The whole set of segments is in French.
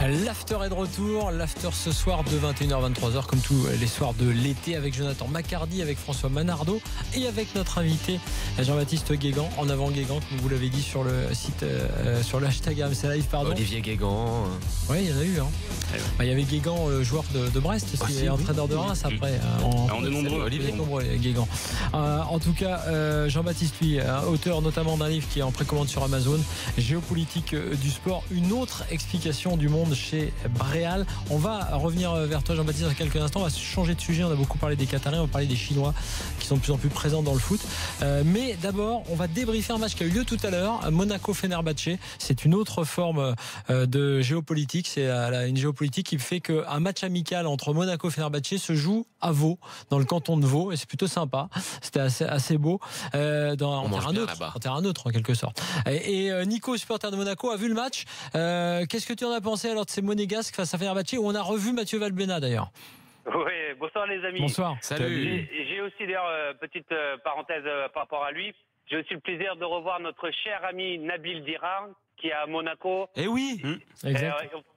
L'after est de retour, l'after ce soir de 21h à 23h comme tous les soirs de l'été avec Jonathan Macardy, avec François Manardo et avec notre invité Jean-Baptiste Guégan, en avant Guégan comme vous l'avez dit sur le site, sur le hashtag RMC Live, pardon. Olivier Guégan. Oui, il y en a eu. Il y avait Guégan, le joueur de Brest, qui est entraîneur de Reims après. On est nombreux, Olivier. Guégan. En tout cas, Jean-Baptiste, lui, auteur notamment d'un livre qui est en précommande sur Amazon, Géopolitique du sport, une autre explication du monde chez Bréal. On va revenir vers toi, Jean-Baptiste, dans quelques instants. On va changer de sujet. On a beaucoup parlé des Qataris, on va parler des Chinois qui sont de plus en plus présents dans le foot. Mais d'abord, on va débriefer un match qui a eu lieu tout à l'heure, Monaco-Fenerbahçe. C'est une autre forme de géopolitique. C'est une géopolitique qui fait qu'un match amical entre Monaco et Fenerbahçe se joue à Vaud, dans le canton de Vaud, et c'est plutôt sympa. C'était assez beau, en terrain neutre en quelque sorte. Et Nico, supporter de Monaco, a vu le match. Qu'est-ce que tu en as pensé alors de ces Monégasques face à Fenerbahçe, où on a revu Mathieu Valbuena d'ailleurs? Oui, bonsoir les amis. Bonsoir. Salut. J'ai aussi d'ailleurs, petite parenthèse par rapport à lui, j'ai aussi le plaisir de revoir notre cher ami Nabil Dirar, qui est à Monaco. Eh oui.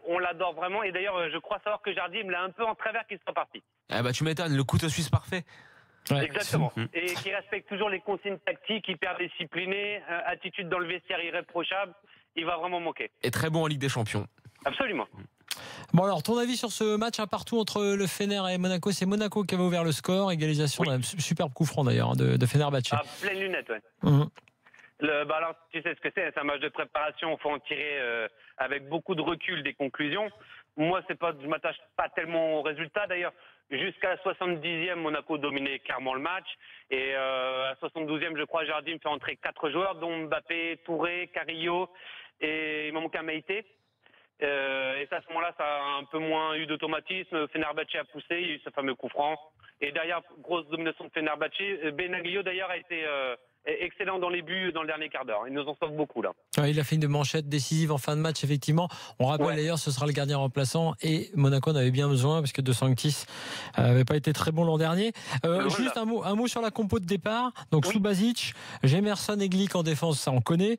On l'adore vraiment, et d'ailleurs je crois savoir que Jardim l'a un peu en travers qu'il soit parti. Ah bah tu m'étonnes, le couteau suisse parfait. Ouais. Exactement. Et qui respecte toujours les consignes tactiques, hyper discipliné, attitude dans le vestiaire irréprochable. Il va vraiment manquer. Et très bon en Ligue des Champions. Absolument. Bon alors, ton avis sur ce match à partout entre le Fener et Monaco? C'est Monaco qui avait ouvert le score, égalisation, un superbe coup franc d'ailleurs de Fenerbahçe. À pleine lunette, ouais. Alors, tu sais ce que c'est un match de préparation, il faut en tirer avec beaucoup de recul des conclusions. Moi, je m'attache pas tellement au résultat. D'ailleurs, jusqu'à la 70e, Monaco dominait clairement le match. Et à la 72e, je crois, Jardim fait entrer 4 joueurs, dont Mbappé, Touré, Carrillo, et il m'en manque un Meïté. Et à ce moment-là, ça a un peu moins eu d'automatisme. Fenerbahçe a poussé, il y a eu ce fameux coup franc. Et derrière, grosse domination de Fenerbahçe. Benaglio, d'ailleurs, a été excellent dans les buts dans le dernier quart d'heure. Il nous en sauve beaucoup là. Ouais, il a fait une manchette décisive en fin de match, effectivement. On rappelle d'ailleurs, ce sera le gardien remplaçant, et Monaco en avait bien besoin parce que De Sanctis n'avait pas été très bon l'an dernier. Juste un mot sur la compo de départ. Donc Subasic, Gemerson et Glick en défense, ça on connaît.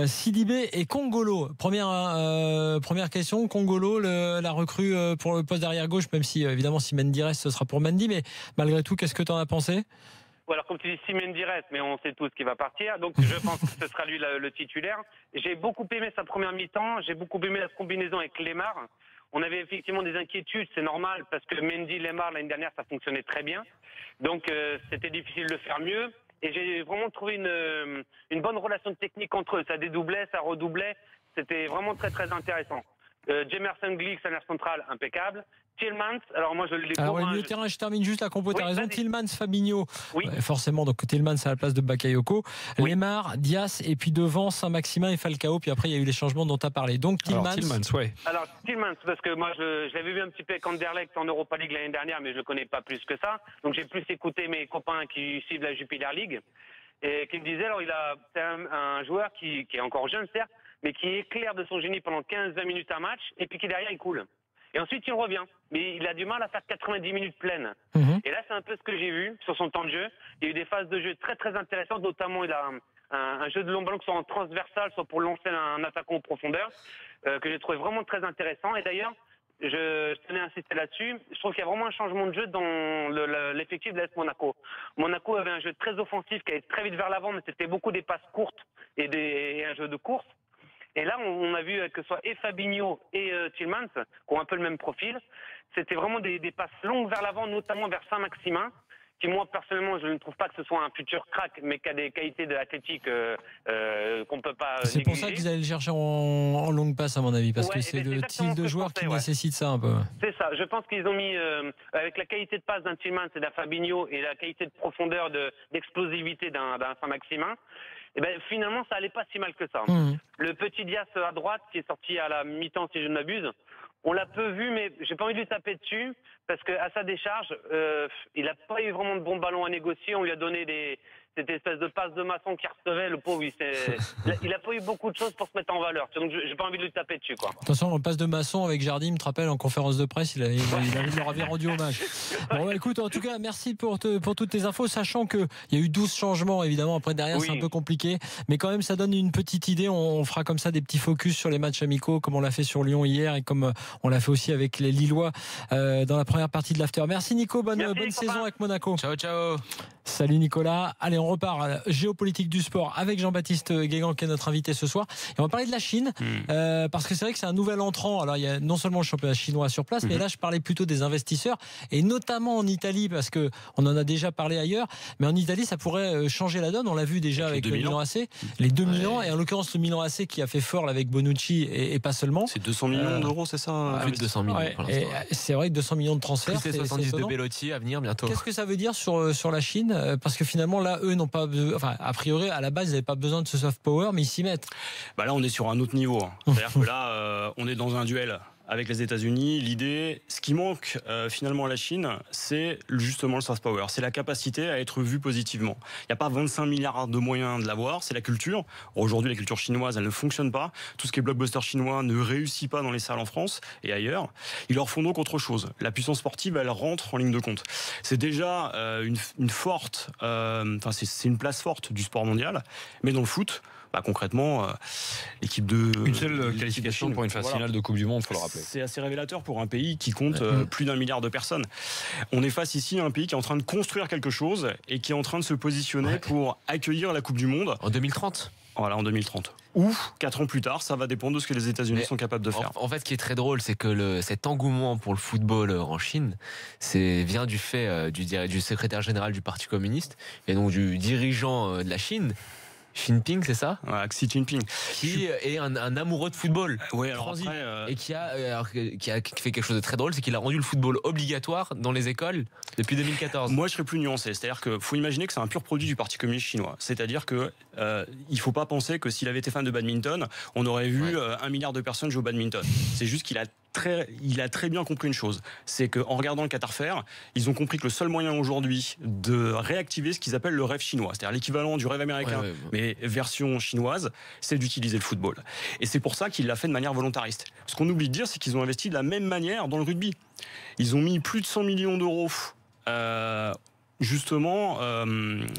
Sidibé et Kongolo. Première question, Kongolo, la recrue pour le poste d'arrière gauche, même si évidemment si Mendy reste, ce sera pour Mendy, mais malgré tout, qu'est-ce que tu en as pensé? Alors comme tu dis, si Mendy reste, mais on sait tous qu'il va partir, donc je pense que ce sera lui le titulaire. J'ai beaucoup aimé sa première mi-temps, j'ai beaucoup aimé la combinaison avec Lemar. On avait effectivement des inquiétudes, c'est normal, parce que Mendy, Lemar, l'année dernière, ça fonctionnait très bien. Donc c'était difficile de faire mieux. Et j'ai vraiment trouvé une bonne relation technique entre eux. Ça dédoublait, ça redoublait. C'était vraiment très très intéressant. Jemerson Glick, salaire central, impeccable. Tillmans, alors moi je le découvre. Alors le milieu de terrain, je termine juste la compo, t'as raison. Tillmans, Fabinho, forcément, donc Tillmans à la place de Bakayoko, Lemar, Dias, et puis devant Saint-Maximin et Falcao, puis après il y a eu les changements dont tu as parlé. Donc Tillmans. Alors Tillmans, parce que moi je l'avais vu un petit peu avec Anderlecht en Europa League l'année dernière, mais je le connais pas plus que ça. Donc j'ai plus écouté mes copains qui suivent la Jupiler League et qui me disaient, alors c'est un joueur qui est encore jeune certes, mais qui éclaire de son génie pendant 15-20 minutes un match, et puis qui derrière il coule. Et ensuite il revient, mais il a du mal à faire 90 minutes pleines. Et là c'est un peu ce que j'ai vu sur son temps de jeu. Il y a eu des phases de jeu très très intéressantes, notamment il a un jeu de long ballon, soit en transversal, soit pour lancer un attaquant en profondeur, que j'ai trouvé vraiment très intéressant. Et d'ailleurs, je tenais à insister là-dessus, je trouve qu'il y a vraiment un changement de jeu dans l'effectif de l'AS Monaco. Monaco avait un jeu très offensif qui allait très vite vers l'avant, mais c'était beaucoup des passes courtes et un jeu de course. Et là, on a vu que ce soit et Fabinho et Tillmans, qui ont un peu le même profil, c'était vraiment des passes longues vers l'avant, notamment vers Saint-Maximin, qui moi, personnellement, je ne trouve pas que ce soit un futur crack, mais qui a des qualités de athlétique qu'on ne peut pas C'est négliger. pour ça qu'ils allaient le chercher en longue passe, à mon avis, parce que c'est le type de joueur qui nécessite ça un peu. C'est ça, je pense qu'ils ont mis, avec la qualité de passe d'un Tillmans et d'un Fabinho, et la qualité de profondeur, d'explosivité d'un Saint-Maximin, et ben finalement ça allait pas si mal que ça. Le petit Dias à droite qui est sorti à la mi-temps si je ne m'abuse, on l'a peu vu, mais j'ai pas envie de lui taper dessus parce que à sa décharge, il a pas eu vraiment de bons ballons à négocier. On lui a donné cette espèce de passe de maçon qu'il recevait, le pauvre, il a pas eu beaucoup de choses pour se mettre en valeur. Donc j'ai pas envie de lui taper dessus, quoi. Attention, le passe de maçon avec Jardim, te rappelle, en conférence de presse, il leur avait rendu hommage. Bon, bah, écoute, en tout cas, merci pour toutes tes infos, sachant qu'il y a eu 12 changements, évidemment. Après, derrière, Oui. c'est un peu compliqué. Mais quand même, ça donne une petite idée. On fera comme ça des petits focus sur les matchs amicaux, comme on l'a fait sur Lyon hier et comme on l'a fait aussi avec les Lillois dans la première partie de l'after. Merci Nico, bonne saison avec Monaco. Ciao, ciao. Salut Nicolas. Allez, on repart à la géopolitique du sport avec Jean-Baptiste Guégan qui est notre invité ce soir. Et on va parler de la Chine parce que c'est vrai que c'est un nouvel entrant. Alors il y a non seulement le championnat chinois sur place, mais là je parlais plutôt des investisseurs et notamment en Italie parce que on en a déjà parlé ailleurs. Mais en Italie, ça pourrait changer la donne. On l'a vu déjà avec le Milan AC, les 2 Milan et en l'occurrence le Milan AC qui a fait fort là, avec Bonucci et pas seulement. C'est 200 millions d'euros, c'est ça? Plus de 200 millions Ouais, pour et l'instant. c'est vrai que 200 millions de transferts. Plus les 70 de Bellotti à venir bientôt. Qu'est-ce que ça veut dire sur la Chine? Parce que finalement, là, eux n'ont pas besoin, enfin, a priori, à la base, ils n'avaient pas besoin de ce soft power, mais ils s'y mettent. Bah là, on est sur un autre niveau. C'est-à-dire que là, on est dans un duel avec les États-Unis. L'idée, ce qui manque finalement à la Chine, c'est justement le soft power. C'est la capacité à être vu positivement. Il n'y a pas 25 milliards de moyens de l'avoir, c'est la culture. Aujourd'hui, la culture chinoise, elle ne fonctionne pas. Tout ce qui est blockbuster chinois ne réussit pas dans les salles en France et ailleurs. Ils leur font donc autre chose. La puissance sportive, elle rentre en ligne de compte. C'est déjà une forte, c'est une place forte du sport mondial. Mais dans le foot, bah, concrètement, l'équipe de... Une seule l'équipe de qualification Chine, pour une phase voilà. finale de Coupe du Monde, il faut le rappeler. C'est assez révélateur pour un pays qui compte plus d'1 milliard de personnes. On est face ici à un pays qui est en train de construire quelque chose et qui est en train de se positionner pour accueillir la Coupe du Monde. En 2030. Voilà, en 2030. Ou 4 ans plus tard, ça va dépendre de ce que les États-Unis sont capables de faire. En fait, ce qui est très drôle, c'est que cet engouement pour le football en Chine, vient du fait du secrétaire général du Parti communiste et donc du dirigeant de la Chine. Xi Jinping, c'est ça? Ouais, Xi Jinping. Qui est un amoureux de football. Ouais, alors Transi. après, Et qui fait quelque chose de très drôle, c'est qu'il a rendu le football obligatoire dans les écoles depuis 2014. moi, je serais plus nuancé. C'est-à-dire qu'il faut imaginer que c'est un pur produit du Parti communiste chinois. C'est-à-dire que il faut pas penser que s'il avait été fan de badminton, on aurait vu 1 milliard de personnes jouer au badminton. C'est juste qu'il a très bien compris une chose, c'est qu'en regardant le Qatar faire, ils ont compris que le seul moyen aujourd'hui de réactiver ce qu'ils appellent le rêve chinois, c'est-à-dire l'équivalent du rêve américain, mais version chinoise, c'est d'utiliser le football. Et c'est pour ça qu'il l'a fait de manière volontariste. Ce qu'on oublie de dire, c'est qu'ils ont investi de la même manière dans le rugby. Ils ont mis plus de 100 millions d'euros justement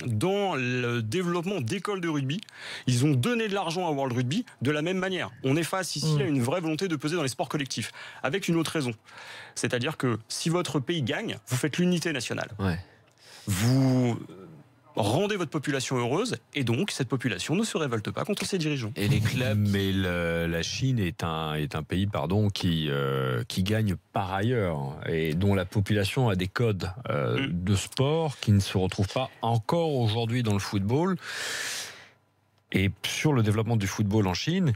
dans le développement d'écoles de rugby. Ils ont donné de l'argent à World Rugby de la même manière. On est face ici à une vraie volonté de peser dans les sports collectifs, avec une autre raison. C'est-à-dire que si votre pays gagne, vous faites l'unité nationale. Ouais. Vous rendez votre population heureuse, et donc cette population ne se révolte pas contre ses dirigeants. Et les clubs. Mais la Chine est un pays qui gagne par ailleurs et dont la population a des codes de sport qui ne se retrouvent pas encore aujourd'hui dans le football. Et sur le développement du football en Chine,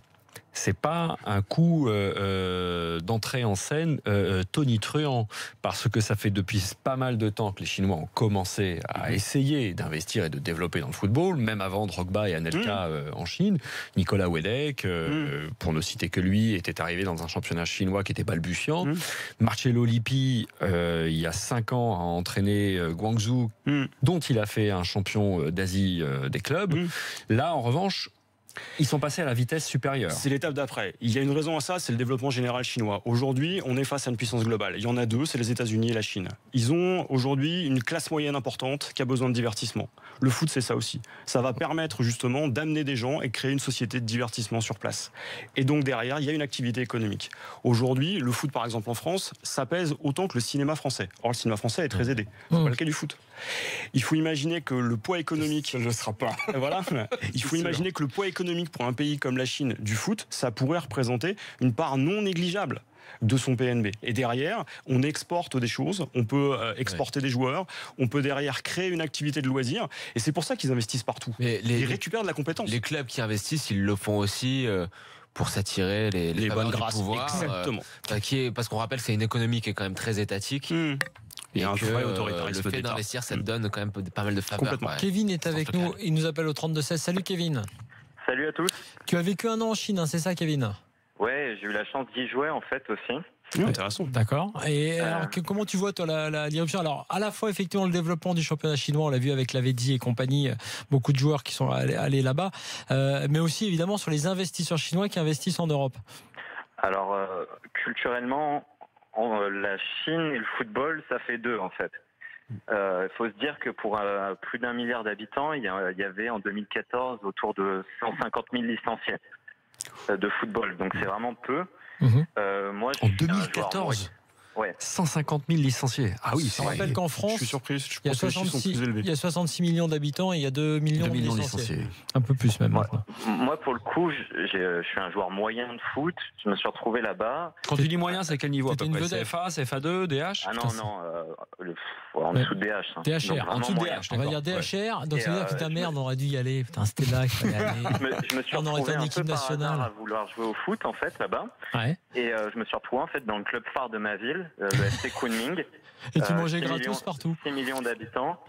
c'est pas un coup d'entrée en scène tonitruant, parce que ça fait depuis pas mal de temps que les Chinois ont commencé à essayer d'investir et de développer dans le football, même avant Drogba et Anelka en Chine. Nicolas Wedek, pour ne citer que lui, était arrivé dans un championnat chinois qui était balbutiant. Marcello Lippi, il y a 5 ans, a entraîné Guangzhou, dont il a fait un champion d'Asie des clubs. Là, en revanche, ils sont passés à la vitesse supérieure. C'est l'étape d'après. Il y a une raison à ça, c'est le développement général chinois. Aujourd'hui, on est face à une puissance globale. Il y en a deux, c'est les États-Unis et la Chine. Ils ont aujourd'hui une classe moyenne importante qui a besoin de divertissement. Le foot, c'est ça aussi. Ça va permettre justement d'amener des gens et créer une société de divertissement sur place. Et donc derrière, il y a une activité économique. Aujourd'hui, le foot, par exemple en France, ça pèse autant que le cinéma français. Or, le cinéma français est très aidé. C'est pas le cas du foot. Il faut imaginer que le poids économique... Ça ne le sera pas. Voilà. Il faut imaginer que le poids économique pour un pays comme la Chine du foot, ça pourrait représenter une part non négligeable de son PNB. Et derrière, on exporte des choses, on peut exporter des joueurs, on peut derrière créer une activité de loisirs, et c'est pour ça qu'ils investissent partout. Mais Ils récupèrent de la compétence. Les clubs qui investissent, ils le font aussi pour s'attirer les bonnes faveurs du grâces. pouvoir, Exactement. Parce qu'on rappelle que c'est une économie qui est quand même très étatique. Il y a un que, vrai autoritarisme le fait d'État. d'investir, ça te donne quand même pas mal de faveurs. Complètement. Ouais. Kevin est avec nous, il nous appelle au 32-16. Salut Kevin. Salut à tous. Tu as vécu 1 an en Chine, hein, c'est ça Kevin? Ouais, j'ai eu la chance d'y jouer en fait aussi. Intéressant. D'accord. Et alors, comment tu vois, toi, la direction? Alors, à la fois, effectivement, le développement du championnat chinois, on l'a vu avec Lavezzi et compagnie, beaucoup de joueurs qui sont allés là-bas, mais aussi, évidemment, sur les investisseurs chinois qui investissent en Europe. Alors, culturellement, la Chine et le football, ça fait deux, en fait. Il faut se dire que pour plus d'1 milliard d'habitants, il y avait en 2014 autour de 150 000 licenciés de football. Donc, c'est vraiment peu. Moi, En 2014 Ouais. 150 000 licenciés. Ah oui, On rappelle qu'en Je France, suis surpris. Je il y, a pense que les chiffres sont plus élevés. il y a 66 millions d'habitants et il y a 2 millions, 2 millions de de licenciés. licenciés. Un peu plus même. Moi, maintenant. pour le coup, je suis un joueur moyen de foot. Je me suis retrouvé là-bas. Quand tu dis moyen, c'est à quel niveau à T'étais peu une près? vedette. CFA, CFA2, DH? Ah non, non, en dessous de DH. hein. DHR, Donc, en vraiment dessous de moyen. DH. On va dire D'accord, DHR, donc Et, ça veut dire putain je merde, me- on aurait dû y aller. Putain, c'était là qu'il fallait aller. Je me suis On aurait été retrouvé en un équipe peu par nationale. hasard à vouloir jouer au foot, en fait, là-bas. Ouais. Et je me suis retrouvé, en fait, dans le club phare de ma ville, le FC Kunming. Et tu mangeais 6 gratos millions- partout. 6 millions d'habitants.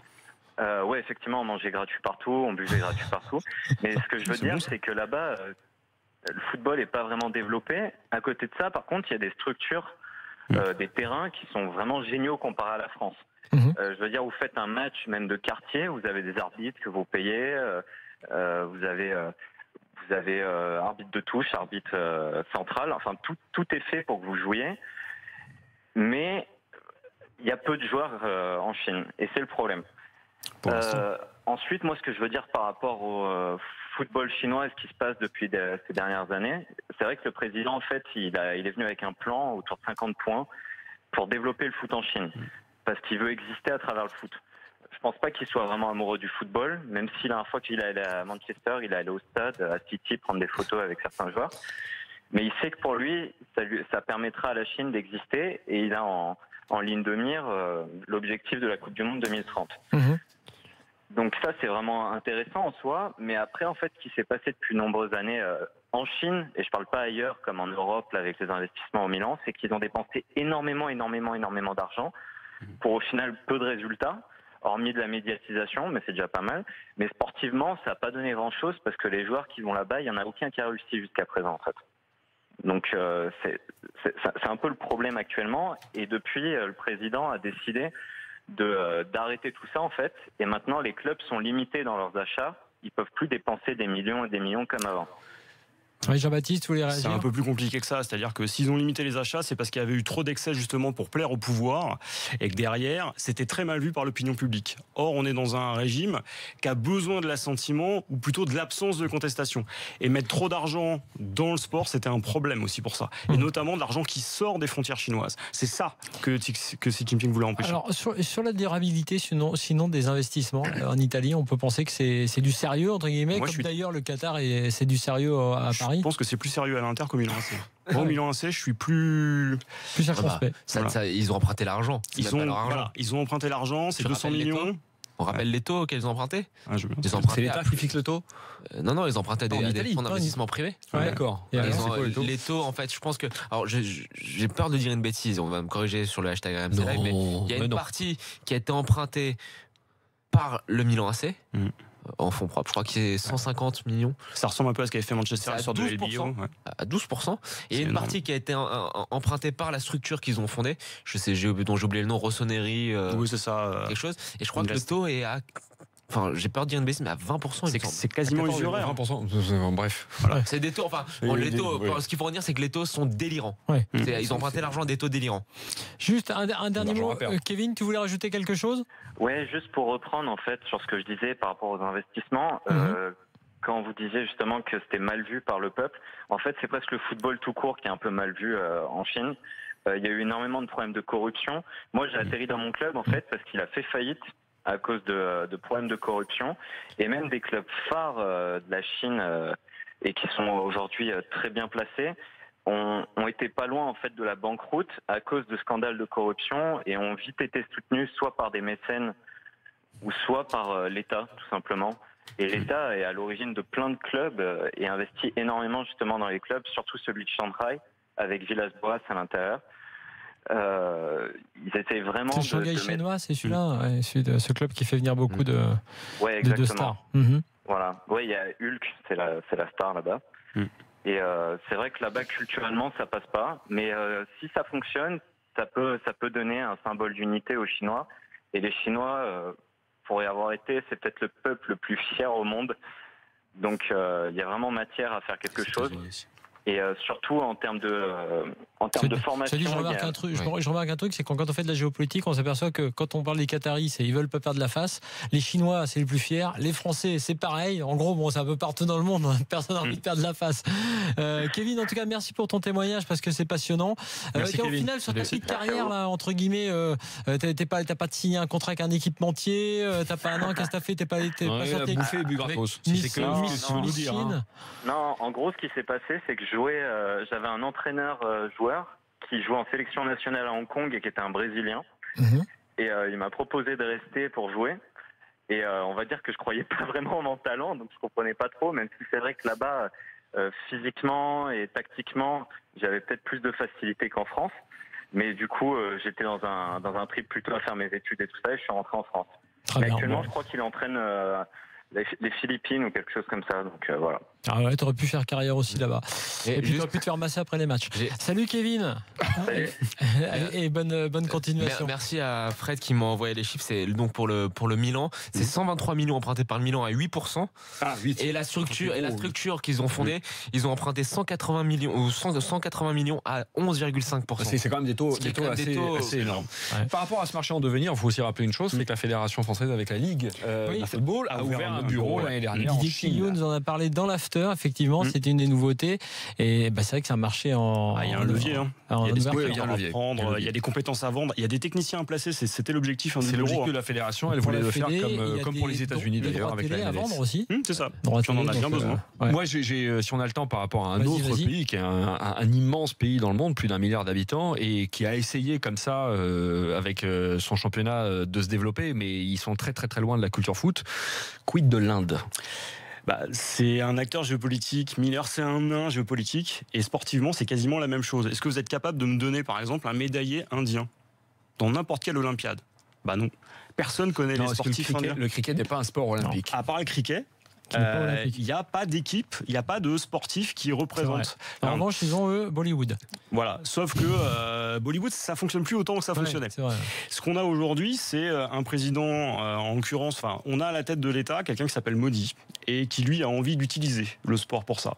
Ouais, effectivement, on mangeait gratuit partout, on buvait gratuit partout. Mais ce que je veux C'est dire, bon, ça. c'est que là-bas, le football n'est pas vraiment développé. À côté de ça, par contre, il y a des structures, des terrains qui sont vraiment géniaux comparés à la France. Mhm. Je veux dire, vous faites un match même de quartier, vous avez des arbitres que vous payez, vous avez arbitre de touche, arbitre central, enfin tout est fait pour que vous jouiez. Mais il y a peu de joueurs en Chine, et c'est le problème. Pour l'instant. Ensuite, moi, ce que je veux dire par rapport au football chinois et ce qui se passe depuis ces dernières années, c'est vrai que le président, en fait, il est venu avec un plan autour de 50 points pour développer le foot en Chine, parce qu'il veut exister à travers le foot. Je pense pas qu'il soit vraiment amoureux du football, même si la dernière fois qu'il est allé à Manchester, il est allé au stade, à City, prendre des photos avec certains joueurs. Mais il sait que pour lui, ça permettra à la Chine d'exister, et il a en ligne de mire l'objectif de la Coupe du Monde 2030. Mhm. Donc ça, c'est vraiment intéressant en soi, mais après, en fait, ce qui s'est passé depuis de nombreuses années en Chine, et je parle pas ailleurs comme en Europe, là, avec les investissements au Milan, c'est qu'ils ont dépensé énormément d'argent pour au final peu de résultats, hormis de la médiatisation, mais c'est déjà pas mal. Mais sportivement, ça n'a pas donné grand-chose, parce que les joueurs qui vont là-bas, il n'y en a aucun qui a réussi jusqu'à présent, en fait. Donc c'est un peu le problème actuellement, et depuis, le président a décidé d'arrêter tout ça, en fait, et maintenant les clubs sont limités dans leurs achats, ils peuvent plus dépenser des millions et des millions comme avant. Oui, Jean-Baptiste, vous voulez C'est réagir? un peu plus compliqué que ça, c'est-à-dire que s'ils ont limité les achats, c'est parce qu'il y avait eu trop d'excès justement pour plaire au pouvoir, et que derrière, c'était très mal vu par l'opinion publique. Or, on est dans un régime qui a besoin de l'assentiment, ou plutôt de l'absence de contestation. Et mettre trop d'argent dans le sport, c'était un problème aussi pour ça. Et notamment de l'argent qui sort des frontières chinoises. C'est ça que Xi Jinping voulait empêcher. Alors, sur la durabilité, sinon des investissements, en Italie, on peut penser que c'est du sérieux, entre guillemets, Moi, comme d'ailleurs le Qatar, c'est du sérieux à Paris. Je pense que c'est plus sérieux à l'Inter qu'au Milan AC. Moi, au Milan AC, je suis plus... Plus circonspect. Ils ont emprunté l'argent. Ils ont emprunté l'argent, c'est Tu 200 rappelles les millions. On rappelle les taux qu'ils ont empruntés. Je veux bien. Ils ont C'est emprunté l'État qui fixe le taux? Non, ils empruntaient à En des Italie. fonds d'investissement privés. Ouais. D'accord. Et Ils alors, ont- c'est quoi les taux? les taux, en fait, je pense que. Alors, j'ai peur de dire une bêtise. On va me corriger sur le hashtag RMC Live, mais il y a une partie qui a été empruntée par le Milan AC en fonds propres. Je crois que c'est 150 millions Ça ressemble un peu à ce qu'avait fait Manchester C'est à sur de 12%. LBO. Ouais. à 12%. Et il y a une énorme. partie qui a été empruntée par la structure qu'ils ont fondée. Dont j'ai oublié le nom, Rossoneri, Oui, c'est ça. quelque chose. Et je crois que le Invest. taux est à. Enfin, j'ai peur de dire une bêtise, mais à 20%. il me semble. C'est quasiment usuraire. 20%. Bref. C'est des taux. Enfin, Oui, les taux. oui. Ce qu'il faut retenir, c'est que les taux sont délirants. Ouais. Ils ont emprunté l'argent à des taux délirants. Juste un dernier L'argent mot. à perdre. Kevin, tu voulais rajouter quelque chose? Ouais, juste pour reprendre, en fait, sur ce que je disais par rapport aux investissements, quand vous disiez justement que c'était mal vu par le peuple, en fait, c'est presque le football tout court qui est un peu mal vu en Chine. Il y a eu énormément de problèmes de corruption. Moi, j'ai atterri dans mon club, en fait, parce qu'il a fait faillite à cause de problèmes de corruption. Et même des clubs phares de la Chine, et qui sont aujourd'hui très bien placés, ont été pas loin, en fait, de la banqueroute à cause de scandales de corruption, et ont vite été soutenus soit par des mécènes ou soit par l'État, tout simplement. Et l'État est à l'origine de plein de clubs et investit énormément justement dans les clubs, surtout celui de Shanghai, avec Villas-Boas à l'intérieur. Ils essaient vraiment C'est Shanghai chinois, c'est celui-là, ouais, ce club qui fait venir beaucoup Ouais, de exactement. stars. Mhm. Voilà. Ouais, il y a Hulk, c'est la star là-bas. Et c'est vrai que là-bas, culturellement, ça passe pas. Mais si ça fonctionne, ça peut donner un symbole d'unité aux Chinois. Et les Chinois, pour y avoir été, c'est peut-être le peuple le plus fier au monde. Donc il y a vraiment matière à faire quelque chose. Et surtout en termes de formation. Je remarque un truc, c'est quand on fait de la géopolitique, on s'aperçoit que quand on parle des Qataris, ils veulent pas perdre la face. Les Chinois, c'est les plus fiers. Les Français, c'est pareil. En gros, bon, c'est un peu partout dans le monde. Personne n'a envie de perdre la face. Kevin, en tout cas, merci pour ton témoignage parce que c'est passionnant. Au final, sur ta petite carrière, là, entre guillemets, t'as pas signé un contrat avec un équipementier. T'as pas un an, qu'est-ce que t'as fait? T'es pas sorti bouffé et bu gratos. C'est que Non, en gros, ce qui s'est passé, c'est que j'avais un entraîneur joueur qui jouait en sélection nationale à Hong Kong et qui était un Brésilien. Et il m'a proposé de rester pour jouer. Et on va dire que je croyais pas vraiment en mon talent, donc je comprenais pas trop, même si c'est vrai que là-bas, physiquement et tactiquement, j'avais peut-être plus de facilité qu'en France. Mais du coup, j'étais dans un trip plutôt à faire mes études et tout ça, et je suis rentré en France. Mais actuellement, je crois qu'il entraîne les Philippines ou quelque chose comme ça. Donc voilà. Ah ouais, t'aurais pu faire carrière aussi là-bas. Et puis t'aurais pu te faire masser après les matchs. Salut Kevin. Salut. Et bonne continuation. Merci à Fred qui m'a envoyé les chiffres. C'est donc pour le Milan, c'est 123 millions empruntés par le Milan à 8%. Ah, 8. Et la structure qu'ils ont fondée, ils ont emprunté 180 millions à 11,5%. C'est quand même des taux assez énormes. Ouais. Par rapport à ce marché en devenir, il faut aussi rappeler une chose, c'est que la Fédération française avec la Ligue de football a ouvert un bureau l'année dernière en Chine. Didier nous en a parlé dans l'after. Effectivement, c'était une des nouveautés. Et c'est vrai que c'est un marché en. Il y a un levier. Il y a des compétences à vendre. Il y a des techniciens à placer. C'était l'objectif. C'est logique que la fédération, elle voulait le faire comme pour les États-Unis d'ailleurs, avec la à vendre aussi. C'est ça. On en a bien besoin. Moi, si on a le temps, par rapport à un autre pays qui est un immense pays dans le monde, plus d'1 milliard d'habitants, et qui a essayé comme ça avec son championnat de se développer, mais ils sont très très très loin de la culture foot. Quid de l'Inde? C'est un acteur géopolitique. Miller, c'est un nain géopolitique. Et sportivement, c'est quasiment la même chose. Est-ce que vous êtes capable de me donner, par exemple, un médaillé indien dans n'importe quelle Olympiade? Non. Personne connaît les sportifs indiens. Le cricket n'est pas un sport olympique. À part le cricket. Il n'y a pas d'équipe, il n'y a pas de sportif qui représente. En revanche, ils ont eux Bollywood. Voilà, sauf que Bollywood, ça fonctionne plus autant que ça fonctionnait. C'est vrai. Ce qu'on a aujourd'hui, c'est un président, en l'occurrence, on a à la tête de l'État quelqu'un qui s'appelle Modi et qui lui a envie d'utiliser le sport pour ça.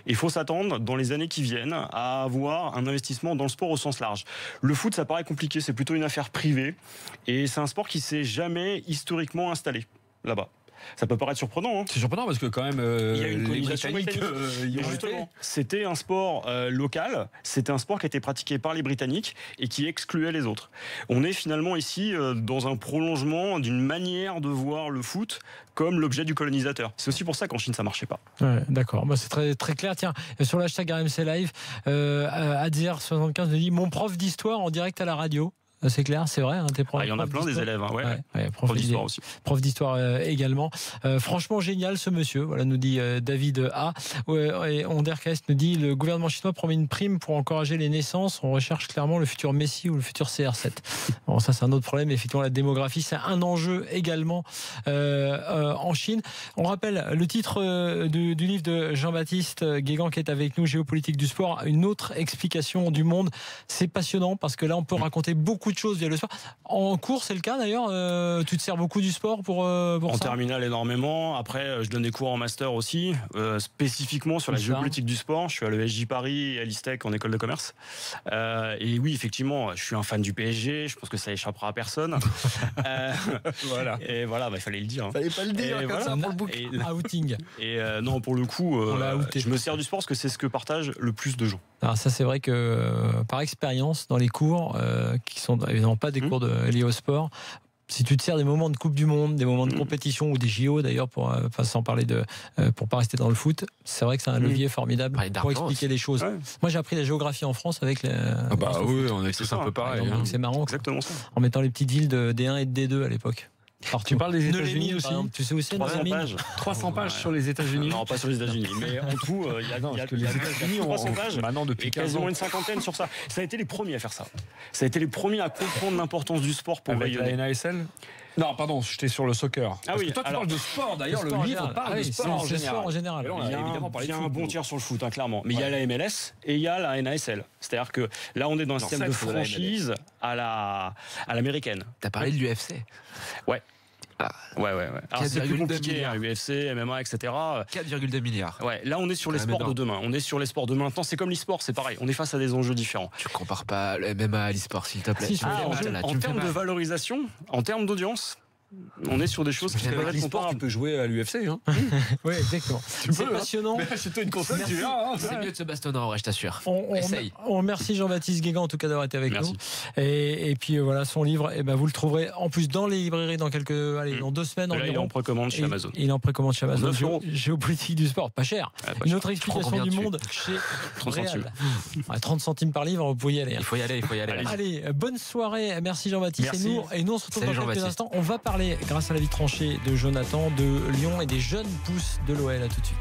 Il faut s'attendre dans les années qui viennent à avoir un investissement dans le sport au sens large. Le foot, ça paraît compliqué, c'est plutôt une affaire privée et c'est un sport qui s'est jamais historiquement installé là-bas. Ça peut paraître surprenant. C'est surprenant parce que quand même, il y a une colonisation britannique. C'était un sport local, c'était un sport qui était pratiqué par les Britanniques et qui excluait les autres. On est finalement ici dans un prolongement d'une manière de voir le foot comme l'objet du colonisateur. C'est aussi pour ça qu'en Chine ça marchait pas. Ouais, d'accord, c'est très, très clair. Tiens, sur l'hashtag RMC Live, Adzier75 nous dit mon prof d'histoire en direct à la radio. C'est clair, c'est vrai. Tes profs. Il y en a plein des élèves. Prof d'histoire aussi. Prof d'histoire également. Franchement génial ce monsieur. Voilà, nous dit David A. Et Onderkest nous dit le gouvernement chinois promet une prime pour encourager les naissances. On recherche clairement le futur Messi ou le futur CR7. Bon, ça c'est un autre problème. Effectivement, la démographie c'est un enjeu également en Chine. On rappelle le titre du livre de Jean-Baptiste Guégan qui est avec nous, Géopolitique du sport. Une autre explication du monde. C'est passionnant parce que là on peut raconter beaucoup de choses via le sport. En cours, c'est le cas d'ailleurs. Tu te sers beaucoup du sport pour ça. En terminale énormément. Après, je donne des cours en master aussi, spécifiquement sur la géopolitique du sport. Je suis à l'ESJ Paris et à l'ISTEC en école de commerce. Et oui, effectivement, je suis un fan du PSG. Je pense que ça échappera à personne. Voilà. Et voilà, il fallait le dire. Fallait pas le dire. Comme ça pour le bouquin. Outing. Et non, pour le coup, je me sers du sport parce que c'est ce que partagent le plus de gens. Alors ça, c'est vrai que par expérience, dans les cours qui sont évidemment pas des cours liés au sport, si tu te sers des moments de Coupe du Monde, des moments de compétition ou des JO d'ailleurs, sans parler pour pas rester dans le foot, c'est vrai que c'est un levier formidable pour expliquer les choses. Ouais. Moi, j'ai appris la géographie en France avec les. Oui, on est tous un peu pareil. Donc c'est marrant. Exactement ça. En mettant les petites villes de D1 et de D2 à l'époque. Alors, tu parles des États-Unis aussi. Tu sais où c'est 300 pages. 300 pages sur les États-Unis. Non, pas sur les États-Unis, mais en tout, il y a les États-Unis 300 pages. Maintenant, depuis quasiment une cinquantaine sur ça. Ça a été les premiers à faire ça. Ça a été les premiers à comprendre l'importance du sport pour rayonner. Avec la NASL. Non, pardon, j'étais sur le soccer. Parce oui, que toi, tu alors, parles de sport. D'ailleurs, le sport en livre général. parle Ah de oui, sport en c'est général. sport en général. Et là, on Il y a évidemment parlé de un foot. bon tiers sur le foot, clairement. Mais il y a Ouais. la MLS et il y a la NASL. C'est-à-dire que là, on est dans un système de L'ancêtre de la franchise à l'américaine. T'as parlé de l'UFC. Ouais. Ouais. Alors c'est plus 4,2 compliqué, milliards. UFC, MMA, etc. 4,2 milliards. Ouais, là on est sur les Quand même sports de demain. On est sur les sports de maintenant. C'est comme l'e-sport, c'est pareil. On est face à des enjeux différents. Tu compares pas le MMA à l'e-sport, s'il te plaît. Si, Tu me fais en mal, là, tu en me fais termes de mal. valorisation, en termes d'audience, on est sur des choses qui J'aime peuvent pas être L'e-sport, tu comparables. peux jouer à l'UFC. Hein. Oui, exactement. C'est peux, hein. passionnant. Achète-toi une console, Merci. tu verras. C'est mieux de se bastonner en vrai, je t'assure. On Essaye. remercie Jean-Baptiste Guégan en tout cas d'avoir été avec Merci. nous. Et puis voilà, son livre, vous le trouverez en plus dans les librairies dans dans 2 semaines Là, il est environ. en précommande chez Et Amazon. Il est en précommande chez Amazon. 9 euros. Géopolitique du sport, pas cher. Ah, pas Une cher. autre explication combien du dessus monde chez 30 Real. centimes. Ouais, 30 centimes par livre, vous pouvez y aller. Il faut y aller. Allez, bonne soirée. Merci Jean-Baptiste. Merci. Et nous, on se retrouve Salut dans quelques Jean-Baptiste. instants. On va parler, grâce à la vie tranchée de Jonathan, de Lyon et des jeunes pousses de l'OL. À tout de suite.